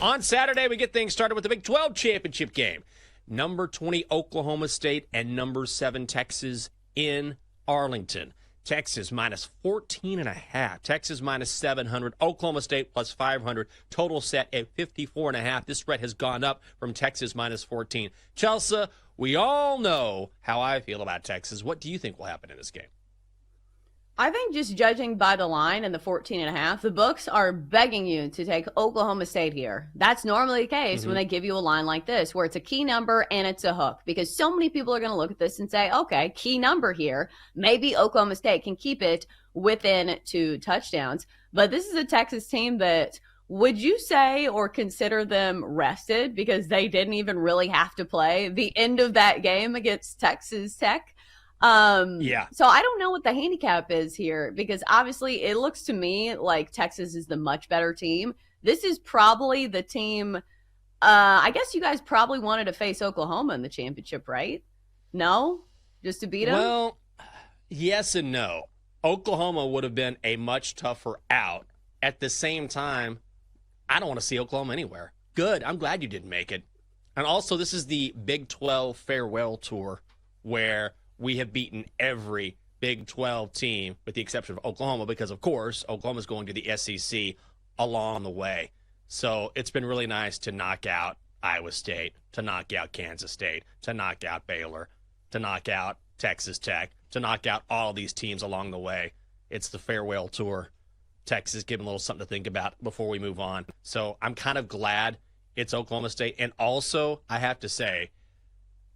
On Saturday, we get things started with the Big 12 championship game. Number 20, Oklahoma State, and number 7, Texas in Arlington. Texas minus 14.5. Texas minus 700. Oklahoma State plus 500. Total set at 54.5. This spread has gone up from Texas minus 14. Chelsea, we all know how I feel about Texas. What do you think will happen in this game? I think just judging by the line and the 14.5, the books are begging you to take Oklahoma State here. That's normally the case when they give you a line like this, where it's a key number and it's a hook, because so many people are going to look at this and say, okay, key number here. Maybe Oklahoma State can keep it within 2 touchdowns. But this is a Texas team that, would you say or consider them rested because they didn't even really have to play the end of that game against Texas Tech? So I don't know what the handicap is here, because obviously it looks to me like Texas is the much better team. This is probably the team, I guess you guys probably wanted to face Oklahoma in the championship, right? No? Just to beat them? Well, yes and no. Oklahoma would have been a much tougher out. At the same time, I don't want to see Oklahoma anywhere. Good. I'm glad you didn't make it. And also, this is the Big 12 farewell tour, where we have beaten every Big 12 team with the exception of Oklahoma, because, of course, Oklahoma's going to the SEC along the way. So it's been really nice to knock out Iowa State, to knock out Kansas State, to knock out Baylor, to knock out Texas Tech, to knock out all of these teams along the way. It's the farewell tour. Texas giving a little something to think about before we move on. So I'm kind of glad it's Oklahoma State. And also, I have to say,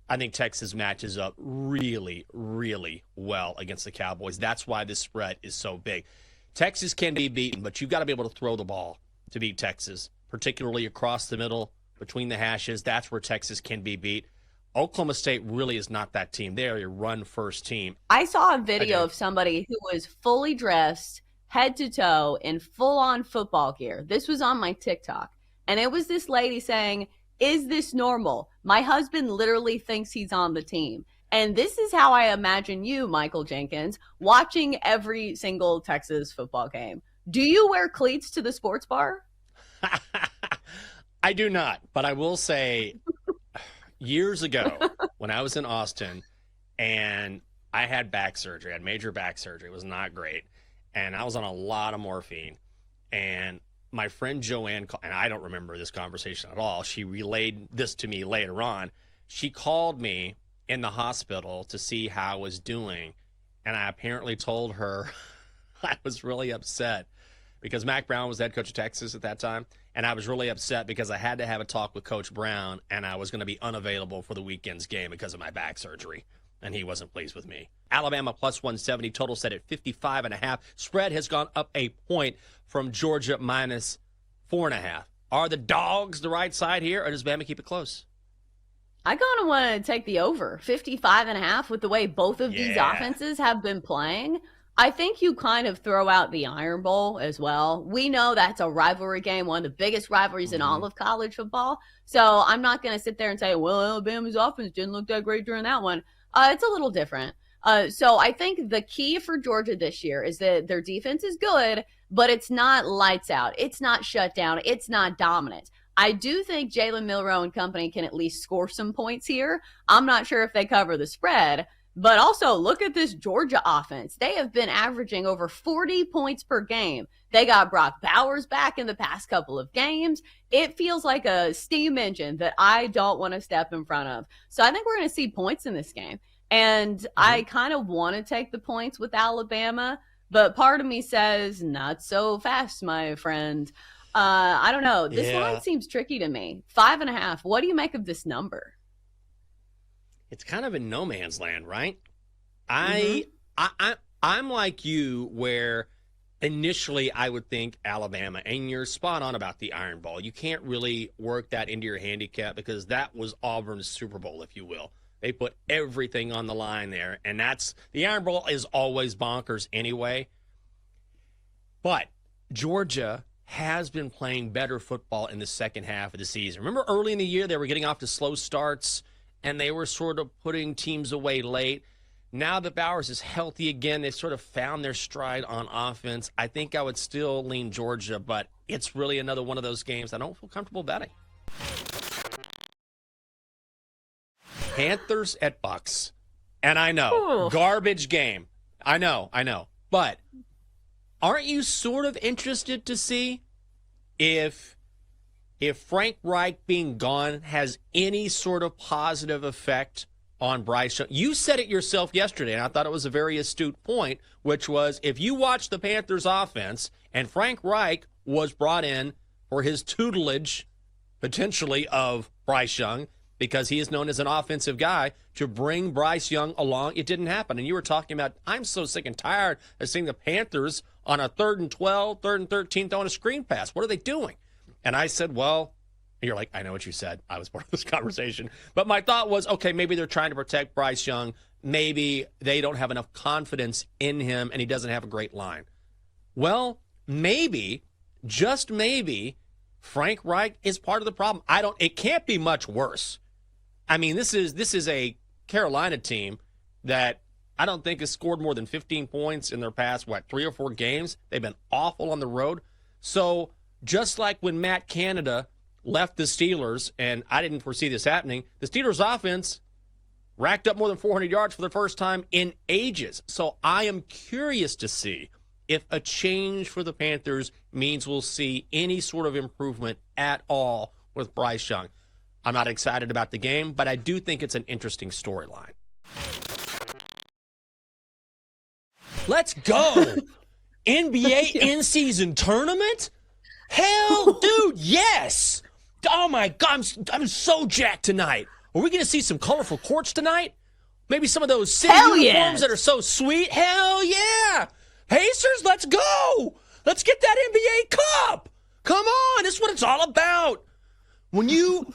I think Texas matches up really, really well against the Cowboys. That's why this spread is so big. Texas can be beaten, but you've got to be able to throw the ball to beat Texas, particularly across the middle, between the hashes. That's where Texas can be beat. Oklahoma State really is not that team. They are a run-first team. I saw a video of somebody who was fully dressed, head to toe, in full-on football gear. This was on my TikTok. And it was this lady saying, "Is this normal? My husband literally thinks he's on the team." And this is how I imagine you, Michael Jenkins, watching every single Texas football game. Do you wear cleats to the sports bar? I do not, but I will say years ago when I was in Austin and I had back surgery, I had major back surgery. It was not great. And I was on a lot of morphine. And my friend Joanne, and I don't remember this conversation at all, she relayed this to me later on. She called me in the hospital to see how I was doing, and I apparently told her I was really upset because Mac Brown was the head coach of Texas at that time, and I was really upset because I had to have a talk with Coach Brown, and I was going to be unavailable for the weekend's game because of my back surgery, and he wasn't pleased with me. Alabama plus 170, total set at 55.5. Spread has gone up a point from Georgia minus 4.5. Are the dogs the right side here, or does Bama keep it close? I kind of want to take the over, 55.5, with the way both of these offenses have been playing. I think you kind of throw out the Iron Bowl as well. We know that's a rivalry game, one of the biggest rivalries in all of college football. So I'm not going to sit there and say, well, Alabama's offense didn't look that great during that one. It's a little different. So I think the key for Georgia this year is that their defense is good, but it's not lights out. It's not shut down. It's not dominant. I do think Jalen Milroe and company can at least score some points here. I'm not sure if they cover the spread, but also look at this Georgia offense. They have been averaging over 40 points per game. They got Brock Bowers back in the past couple of games. It feels like a steam engine that I don't want to step in front of. So I think we're going to see points in this game. And I kind of want to take the points with Alabama, but part of me says, not so fast, my friend. I don't know. This line seems tricky to me. 5.5. What do you make of this number? It's kind of in no man's land, right? I'm like you, where initially I would think Alabama, and you're spot on about the Iron Bowl. You can't really work that into your handicap because that was Auburn's Super Bowl, if you will. They put everything on the line there, and that's the Iron Bowl is always bonkers anyway. But Georgia has been playing better football in the second half of the season. Remember early in the year they were getting off to slow starts, and they were sort of putting teams away late. Now that Bowers is healthy again, they've sort of found their stride on offense. I think I would still lean Georgia, but it's really another one of those games I don't feel comfortable betting. Panthers at Bucks. And I know, garbage game. I know. But aren't you sort of interested to see if Frank Reich being gone has any sort of positive effect on Bryce Young? You said it yourself yesterday, and I thought it was a very astute point, which was if you watch the Panthers offense and Frank Reich was brought in for his tutelage, potentially, of Bryce Young, because he is known as an offensive guy, to bring Bryce Young along, it didn't happen. And you were talking about, I'm so sick and tired of seeing the Panthers on a 3rd and 12, 3rd and 13 throwing a screen pass. What are they doing? And I said, well, you're like, I know what you said. I was part of this conversation. But my thought was, okay, maybe they're trying to protect Bryce Young. Maybe they don't have enough confidence in him and he doesn't have a great line. Well, maybe, just maybe, Frank Reich is part of the problem. It can't be much worse. I mean, this is a Carolina team that I don't think has scored more than 15 points in their past, 3 or 4 games. They've been awful on the road. So just like when Matt Canada left the Steelers, and I didn't foresee this happening, the Steelers offense racked up more than 400 yards for the first time in ages. So I am curious to see if a change for the Panthers means we'll see any sort of improvement at all with Bryce Young. I'm not excited about the game, but I do think it's an interesting storyline. Let's go! NBA in-season tournament? Hell, dude, yes! Oh, my God, I'm so jacked tonight. Are we going to see some colorful courts tonight? Maybe some of those city uniforms that are so sweet? Hell, yeah! Pacers, let's go! Let's get that NBA Cup! Come on, this is what it's all about. When you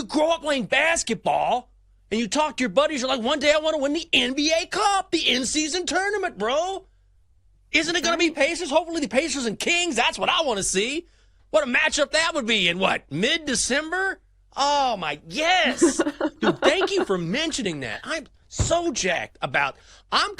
grow up playing basketball and you talk to your buddies, you're like, one day I want to win the NBA Cup, the in-season tournament, bro. Isn't it going to be Pacers? Hopefully the Pacers and Kings. That's what I want to see. What a matchup that would be in mid-December? Oh, my, yes. Dude, thank you for mentioning that. I'm so jacked about, I'm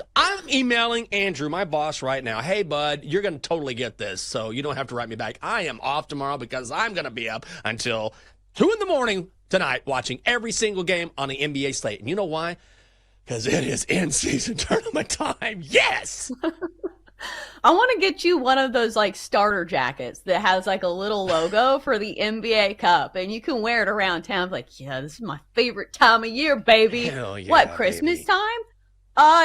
emailing Andrew, my boss, right now. Hey, bud, you're going to totally get this, so you don't have to write me back. I am off tomorrow because I'm going to be up until 2 in the morning tonight watching every single game on the NBA slate. And you know why? Because it is in-season tournament time. Yes! I want to get you one of those starter jackets that has a little logo for the NBA Cup, and you can wear it around town. Yeah, this is my favorite time of year, baby. Hell yeah, what, Christmas time?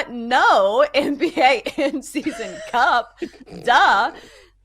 No, NBA in-season Cup. Duh.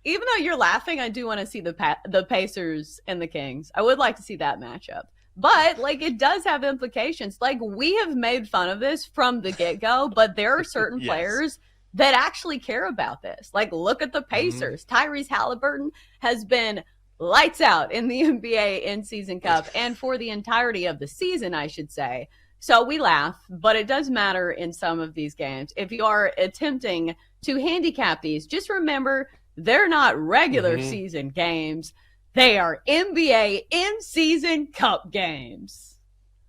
Even though you're laughing, I do want to see the Pacers and the Kings. I would like to see that matchup. But, it does have implications. We have made fun of this from the get-go, but there are certain yes. players that actually care about this. Look at the Pacers. Tyrese Halliburton has been lights out in the NBA in-season Cup and for the entirety of the season, I should say. So we laugh, but it does matter in some of these games. If you are attempting to handicap these, just remember they're not regular season games. They are NBA in-season Cup games.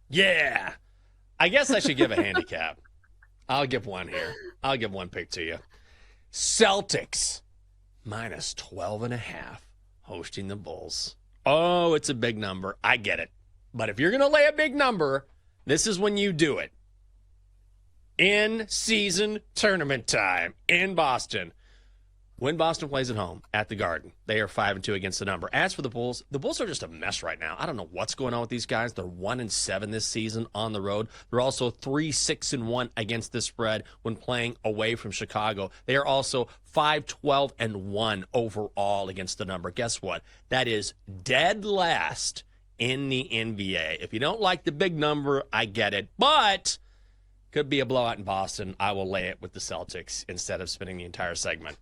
Yeah. I guess I should give a handicap. I'll give one here. I'll give one pick to you. Celtics minus 12.5 hosting the Bulls. Oh, it's a big number. I get it. But if you're going to lay a big number, this is when you do it. In-season tournament time in Boston. When Boston plays at home at the Garden, they are 5-2 against the number. As for the Bulls are just a mess right now. I don't know what's going on with these guys. They're 1-7 this season on the road. They're also 3-6-1 against the spread when playing away from Chicago. They are also 5-12-1 overall against the number. Guess what? That is dead last in the NBA. If you don't like the big number, I get it. But could be a blowout in Boston. I will lay it with the Celtics instead of spending the entire segment.